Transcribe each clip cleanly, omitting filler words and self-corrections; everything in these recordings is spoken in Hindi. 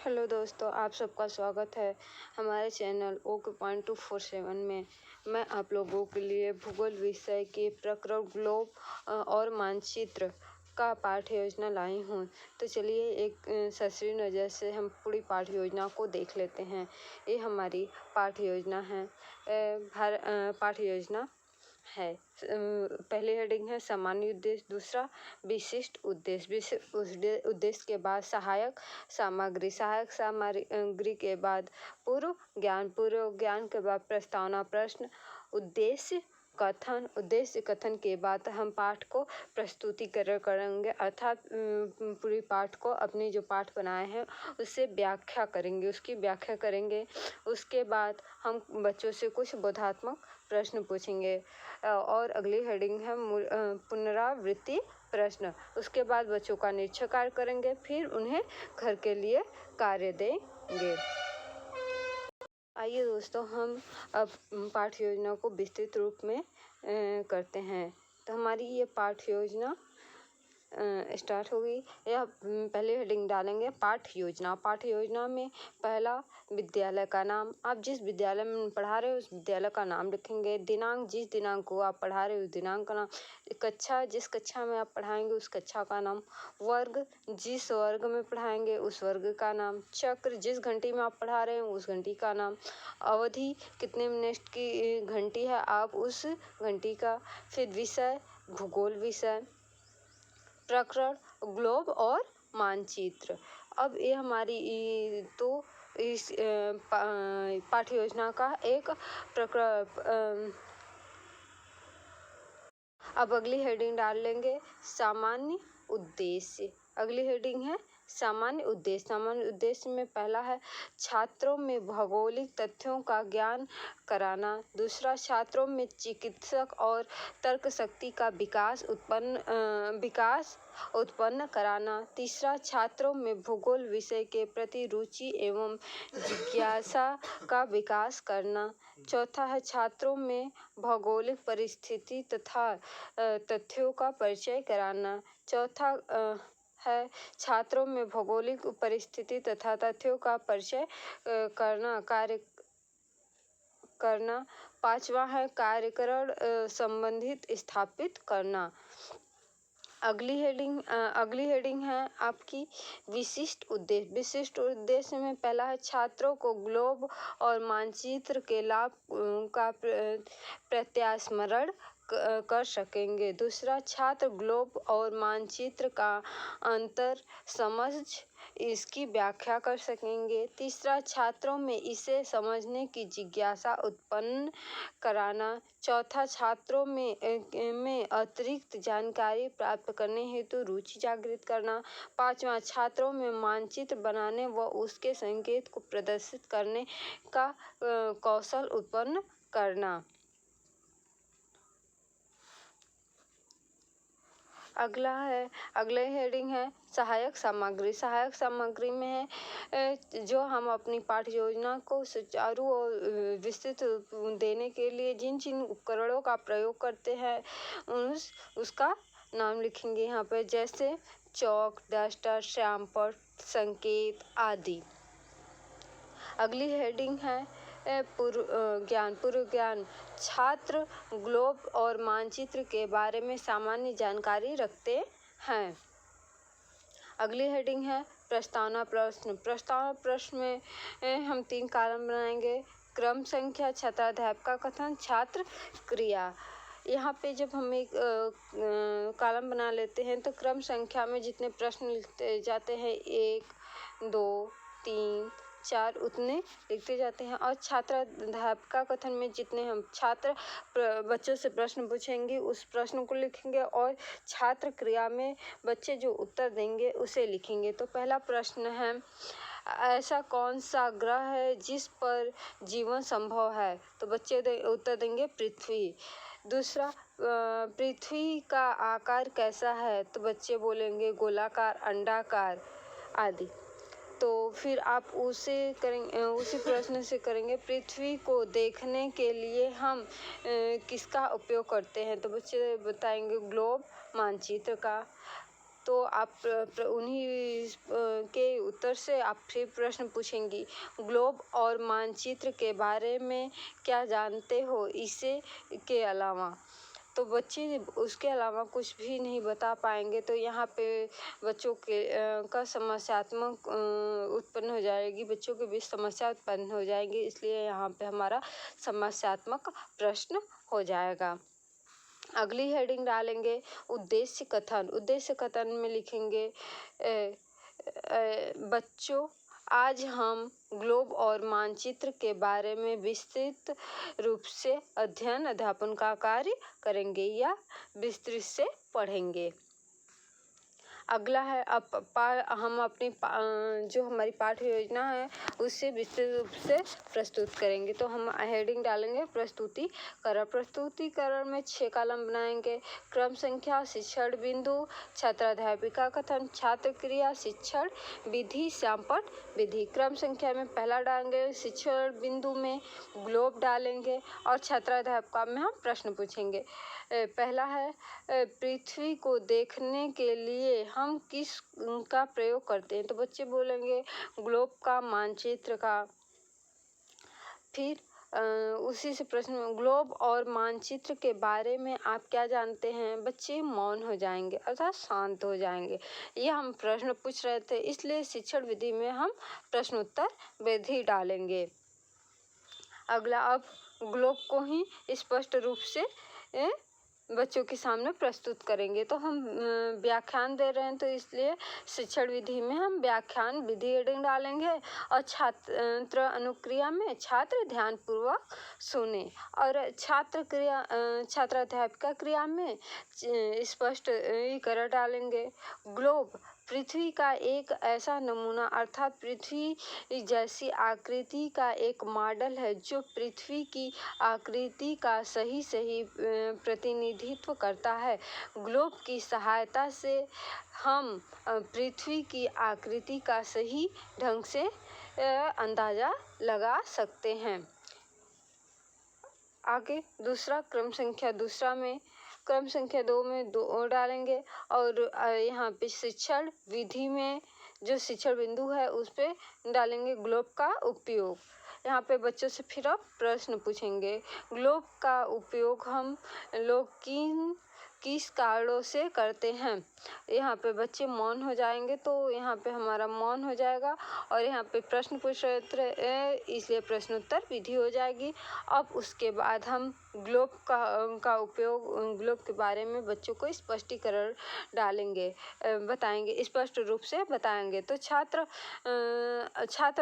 हेलो दोस्तों, आप सबका स्वागत है हमारे चैनल OK.247 में। मैं आप लोगों के लिए भूगोल विषय के प्रकरण ग्लोब और मानचित्र का पाठ्य योजना लाई हूँ। तो चलिए एक ससरी नज़र से हम पूरी पाठ्य योजना को देख लेते हैं। ये हमारी पाठ्य योजना है। पाठ्य योजना है। पहली हेडिंग है सामान्य उद्देश्य, दूसरा विशिष्ट उद्देश्य, विशिष्ट उद्देश्य के बाद सहायक सामग्री, सहायक सामग्री के बाद पूर्व ज्ञान के बाद प्रस्तावना प्रश्न, उद्देश्य कथन के बाद हम पाठ को प्रस्तुतिकरण करेंगे, अर्थात पूरी पाठ को अपनी जो पाठ बनाए हैं उससे व्याख्या करेंगे। उसके बाद हम बच्चों से कुछ बोधात्मक प्रश्न पूछेंगे और अगली हेडिंग है पुनरावृत्ति प्रश्न। उसके बाद बच्चों का निरीक्षण कार्य करेंगे, फिर उन्हें घर के लिए कार्य देंगे। आइए दोस्तों, हम अब पाठ्य योजना को विस्तृत रूप में करते हैं। तो हमारी ये पाठ्य योजना स्टार्ट होगी। यह पहले हेडिंग डालेंगे पाठ्य योजना में पहला विद्यालय का नाम, आप जिस विद्यालय में पढ़ा रहे हो उस विद्यालय का नाम लिखेंगे। दिनांक, जिस दिनांक को आप पढ़ा रहे हो उस दिनांक का नाम। कक्षा, जिस कक्षा में आप पढ़ाएंगे उस कक्षा का नाम। वर्ग, जिस वर्ग में पढ़ाएंगे उस वर्ग का नाम। चक्र, जिस घंटी में आप पढ़ा रहे हो उस घंटी का नाम। अवधि, कितने मिनट की घंटी है आप उस घंटी का। फिर विषय, भूगोल विषय। प्रकरण, ग्लोब और मानचित्र। अब ये हमारी इस पाठ्य योजना का एक प्रकरण। अब अगली हेडिंग डाल लेंगे सामान्य उद्देश्य। अगली हेडिंग है सामान्य उद्देश्य में पहला है छात्रों में भौगोलिक तथ्यों का ज्ञान कराना। दूसरा, छात्रों में चिकित्सक और तर्क शक्ति का विकास उत्पन्न कराना। तीसरा, छात्रों में भूगोल विषय के प्रति रुचि एवं जिज्ञासा का विकास करना। चौथा है छात्रों में भौगोलिक परिस्थिति तथा तथ्यों का परिचय कराना। चौथा है छात्रों में भौगोलिक परिस्थिति तथा तथ्यों का परिचय करना। पांचवा है कार्यकरण संबंधित स्थापित करना। अगली हेडिंग है आपकी विशिष्ट उद्देश्य में पहला है छात्रों को ग्लोब और मानचित्र के लाभ का प्रत्यास्मरण कर सकेंगे। दूसरा, छात्र ग्लोब और मानचित्र का अंतर समझ इसकी व्याख्या कर सकेंगे। तीसरा, छात्रों में इसे समझने की जिज्ञासा उत्पन्न कराना। चौथा, छात्रों में अतिरिक्त जानकारी प्राप्त करने हेतु रुचि जागृत करना। पांचवा, छात्रों में मानचित्र बनाने व उसके संकेत को प्रदर्शित करने का कौशल उत्पन्न करना। अगले हेडिंग है सहायक सामग्री में है जो हम अपनी पाठ्य योजना को सुचारू और विस्तृत देने के लिए जिन उपकरणों का प्रयोग करते हैं उसका नाम लिखेंगे यहाँ पे, जैसे चौक, डस्टर, श्यामपट्ट, संकेत आदि। अगली हेडिंग है पूर्व ज्ञान। छात्र ग्लोब और मानचित्र के बारे में सामान्य जानकारी रखते हैं। अगली हेडिंग है प्रस्तावना प्रश्न में हम 3 कॉलम बनाएंगे। क्रम संख्या, छात्राध्यापक का कथन, छात्र क्रिया। यहाँ पे जब हम एक कॉलम बना लेते हैं तो क्रम संख्या में जितने प्रश्न लिखते जाते हैं 1, 2, 3, 4 उतने लिखते जाते हैं। और छात्राध्यापक कथन में जितने हम बच्चों से प्रश्न पूछेंगे उस प्रश्न को लिखेंगे और छात्र क्रिया में बच्चे जो उत्तर देंगे उसे लिखेंगे। तो पहला प्रश्न है ऐसा कौन सा ग्रह है जिस पर जीवन संभव है? तो बच्चे उत्तर देंगे पृथ्वी। दूसरा, पृथ्वी का आकार कैसा है? तो बच्चे बोलेंगे गोलाकार, अंडाकार आदि। तो फिर आप उसी प्रश्न से करेंगे पृथ्वी को देखने के लिए हम किसका उपयोग करते हैं? तो बच्चे बताएंगे ग्लोब, मानचित्र का। तो तो आप उन्हीं के उत्तर से आप फिर प्रश्न पूछेंगी। ग्लोब और मानचित्र के बारे में क्या जानते हो इससे के अलावा? तो बच्चे उसके अलावा कुछ भी नहीं बता पाएंगे, तो यहाँ पे बच्चों के का समस्यात्मक उत्पन्न हो जाएगी, बच्चों के बीच समस्या उत्पन्न हो जाएगी, इसलिए यहाँ पे हमारा समस्यात्मक प्रश्न हो जाएगा। अगली हेडिंग डालेंगे उद्देश्य कथन। उद्देश्य कथन में लिखेंगे बच्चों, आज हम ग्लोब और मानचित्र के बारे में विस्तृत रूप से अध्ययन का कार्य करेंगे या विस्तृत से पढ़ेंगे। अगला है हम अपनी जो हमारी पाठ्य योजना है उससे विस्तृत रूप से प्रस्तुत करेंगे। तो हम हेडिंग डालेंगे प्रस्तुतिकरण। प्रस्तुतिकरण में 6 कॉलम बनाएंगे। क्रम संख्या, शिक्षण बिंदु, छात्राध्यापिका कथन, छात्र क्रिया, शिक्षण विधि, श्यामपट्ट विधि। क्रम संख्या में पहला डालेंगे, शिक्षण बिंदु में ग्लोब डालेंगे और छात्राध्यापिका में हम प्रश्न पूछेंगे। पहला है पृथ्वी को देखने के लिए हम किस का प्रयोग करते हैं? तो बच्चे बोलेंगे ग्लोब का, मानचित्र का। फिर उसी से प्रश्न, ग्लोब और मानचित्र के बारे में आप क्या जानते हैं? बच्चे मौन हो जाएंगे अर्थात शांत हो जाएंगे। ये हम प्रश्न पूछ रहे थे, इसलिए शिक्षण विधि में हम प्रश्नोत्तर विधि डालेंगे। अगला, अब ग्लोब को ही स्पष्ट रूप से बच्चों के सामने प्रस्तुत करेंगे। तो हम व्याख्यान दे रहे हैं, तो इसलिए शिक्षण विधि में हम व्याख्यान विधि हेडिंग डालेंगे और छात्र अनुक्रिया में छात्र ध्यानपूर्वक सुने और छात्र क्रिया छात्राध्यापिका क्रिया में स्पष्टीकरण डालेंगे। ग्लोब पृथ्वी का एक ऐसा नमूना अर्थात पृथ्वी जैसी आकृति का एक मॉडल है जो पृथ्वी की आकृति का सही प्रतिनिधित्व करता है। ग्लोब की सहायता से हम पृथ्वी की आकृति का सही ढंग से अंदाजा लगा सकते हैं। आगे दूसरा, क्रम संख्या दूसरा में क्रम संख्या 2 में 2 डालेंगे और यहाँ पे शिक्षण विधि में जो शिक्षण बिंदु है उस पे डालेंगे ग्लोब का उपयोग। यहाँ पे बच्चों से फिर आप प्रश्न पूछेंगे। ग्लोब का उपयोग हम लोग किस कारणों से करते हैं? यहाँ पे बच्चे मौन हो जाएंगे, तो यहाँ पे हमारा मौन हो जाएगा और यहाँ पे प्रश्न पूछ रहे इसलिए प्रश्नोत्तर विधि हो जाएगी। अब उसके बाद हम ग्लोब का उपयोग, ग्लोब के बारे में बच्चों को स्पष्टीकरण डालेंगे, बताएंगे, स्पष्ट रूप से बताएंगे। तो छात्र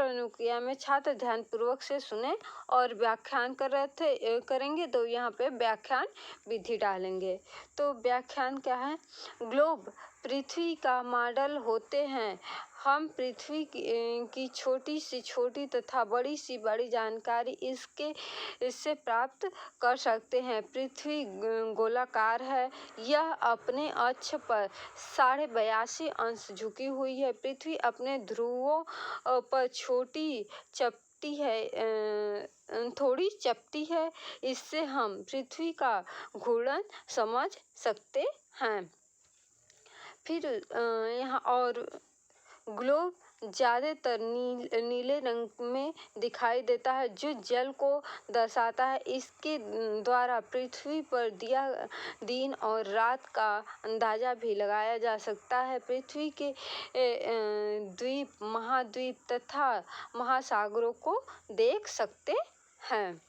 अनुक्रिया में छात्र ध्यानपूर्वक से सुने और व्याख्यान करेंगे, तो यहाँ पे व्याख्यान विधि डालेंगे। तो व्याख्यान क्या है? ग्लोब पृथ्वी का मॉडल होते हैं। हम पृथ्वी की छोटी सी छोटी तथा बड़ी सी बड़ी जानकारी इससे प्राप्त कर सकते हैं। पृथ्वी गोलाकार है, यह अपने अक्ष पर 82.5 अंश झुकी हुई है। पृथ्वी अपने ध्रुवों पर थोड़ी चपटी है। इससे हम पृथ्वी का घूर्णन समझ सकते हैं। फिर यहाँ और ग्लोब ज़्यादातर नीले रंग में दिखाई देता है जो जल को दर्शाता है। इसके द्वारा पृथ्वी पर दिन और रात का अंदाज़ा भी लगाया जा सकता है। पृथ्वी के द्वीप, महाद्वीप तथा महासागरों को देख सकते हैं।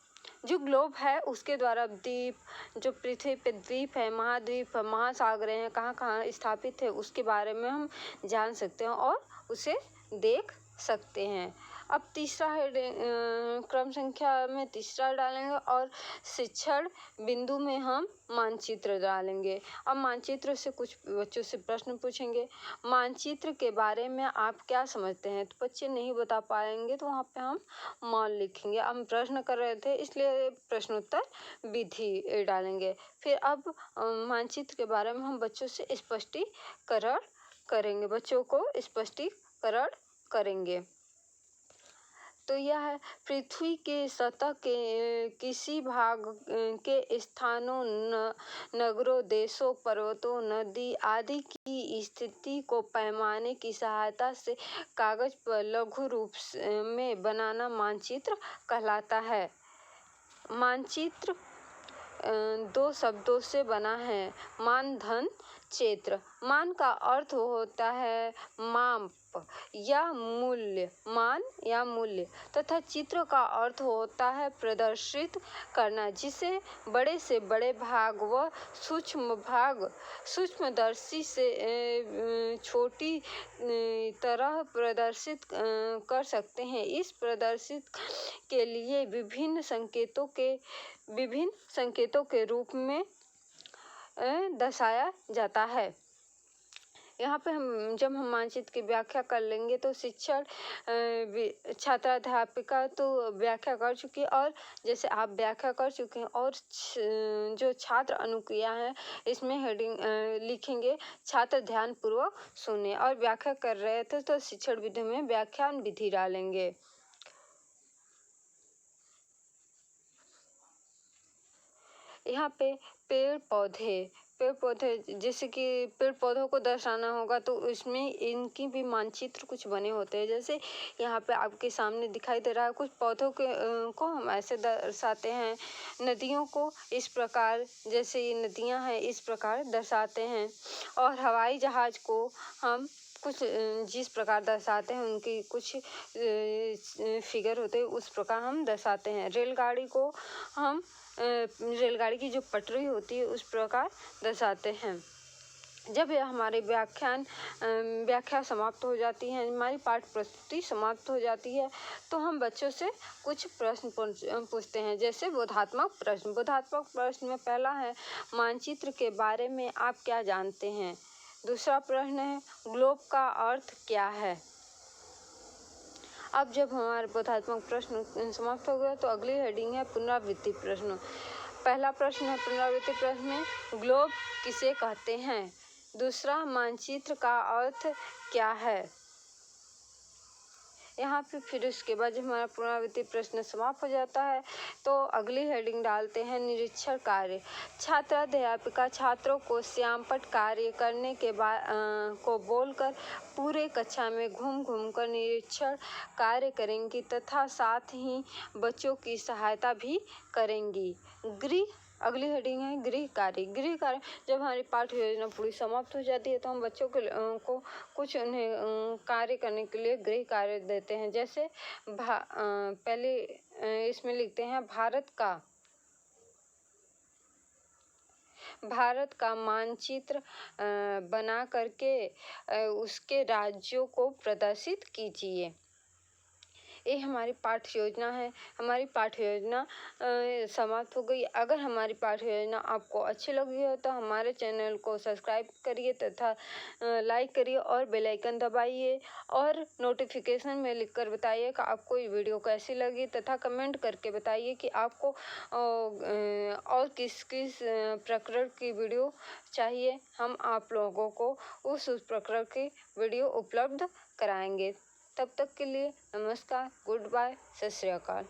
जो ग्लोब है उसके द्वारा द्वीप, जो पृथ्वी पे द्वीप है, महाद्वीप, महासागर हैं, कहाँ कहाँ स्थापित है उसके बारे में हम जान सकते हैं और उसे देख सकते हैं। अब तीसरा है क्रम संख्या में तीसरा डालेंगे और शिक्षण बिंदु में हम मानचित्र डालेंगे। अब मानचित्र से कुछ बच्चों से प्रश्न पूछेंगे। मानचित्र के बारे में आप क्या समझते हैं? तो बच्चे नहीं बता पाएंगे, तो वहाँ पे हम मान लिखेंगे। हम प्रश्न कर रहे थे इसलिए प्रश्नोत्तर विधि डालेंगे। फिर अब मानचित्र के बारे में हम बच्चों से स्पष्टीकरण करेंगे, बच्चों को स्पष्टीकरण करेंगे। तो यह पृथ्वी के सतह के किसी भाग के स्थानों, नगरों, देशों, पर्वतों, नदी आदि की स्थिति को पैमाने की सहायता से कागज पर लघु रूप में बनाना मानचित्र कहलाता है। मानचित्र दो शब्दों से बना है, मान धन क्षेत्र। मान का अर्थ होता है माप या मूल्य, मान या मूल्य, तथा चित्र का अर्थ होता है प्रदर्शित करना, जिसे बड़े से बड़े भाग व सूक्ष्म भाग सूक्ष्मदर्शी से छोटी तरह प्रदर्शित कर सकते हैं। इस प्रदर्शित के लिए विभिन्न संकेतों के रूप में दर्शाया जाता है। यहाँ पे जब हम मानचित्र की व्याख्या कर लेंगे तो शिक्षण छात्रा अध्यापिका तो व्याख्या कर चुकी है, और जैसे आप व्याख्या कर चुके हैं, और जो छात्र अनुक्रिया है इसमें हेडिंग लिखेंगे, छात्र ध्यान पूर्वक सुने। और व्याख्या कर रहे थे तो शिक्षण विधि में व्याख्यान विधि डालेंगे। यहाँ पे पेड़ पौधे जैसे कि पेड़ पौधों को दर्शाना होगा तो इसमें इनकी भी मानचित्र कुछ बने होते हैं। जैसे यहाँ पे आपके सामने दिखाई दे रहा है, कुछ पौधों के को हम ऐसे दर्शाते हैं, नदियों को इस प्रकार, जैसे ये नदियाँ हैं इस प्रकार दर्शाते हैं, और हवाई जहाज को हम कुछ जिस प्रकार दर्शाते हैं उनकी कुछ फिगर होते हैं उस प्रकार हम दर्शाते हैं। रेलगाड़ी को हम रेलगाड़ी की जो पटरी होती है उस प्रकार दर्शाते हैं। जब यह हमारे व्याख्या समाप्त हो जाती है, हमारी पाठ प्रस्तुति समाप्त हो जाती है, तो हम बच्चों से कुछ प्रश्न पूछते हैं। जैसे बोधात्मक प्रश्न में पहला है, मानचित्र के बारे में आप क्या जानते हैं? दूसरा प्रश्न है, ग्लोब का अर्थ क्या है? अब जब हमारे बोधात्मक प्रश्न समाप्त हो गया तो अगली हेडिंग है पुनरावृत्ति प्रश्न। पहला प्रश्न है पुनरावृत्ति प्रश्न में, ग्लोब किसे कहते हैं? दूसरा, मानचित्र का अर्थ क्या है? यहाँ पे फिर उसके बाद जब हमारा पुनरावृत्ति प्रश्न समाप्त हो जाता है तो अगली हेडिंग डालते हैं निरीक्षण कार्य। छात्राध्यापिका छात्रों को श्यामपट्ट कार्य करने के बाद को बोलकर पूरे कक्षा में घूम कर निरीक्षण कार्य करेंगी तथा साथ ही बच्चों की सहायता भी करेंगी। अगली हेडिंग है गृह कार्य। जब हमारी पाठ्य योजना पूरी समाप्त हो जाती है तो हम बच्चों को कुछ उन्हें कार्य करने के लिए गृह कार्य देते हैं। जैसे पहले इसमें लिखते हैं, भारत का मानचित्र बना करके उसके राज्यों को प्रदर्शित कीजिए। ये हमारी पाठ्य योजना है। हमारी पाठ्य योजना समाप्त हो गई। अगर हमारी पाठ्य योजना आपको अच्छी लगी हो तो हमारे चैनल को सब्सक्राइब करिए तथा लाइक करिए और बेल आइकन दबाइए, और नोटिफिकेशन में लिखकर बताइए कि आपको ये वीडियो कैसी लगी, तथा कमेंट करके बताइए कि आपको और किस प्रकार की वीडियो चाहिए। हम आप लोगों को उस प्रकार की वीडियो उपलब्ध कराएंगे। तब तक के लिए नमस्कार, गुड बाय, सत श्री अकाल।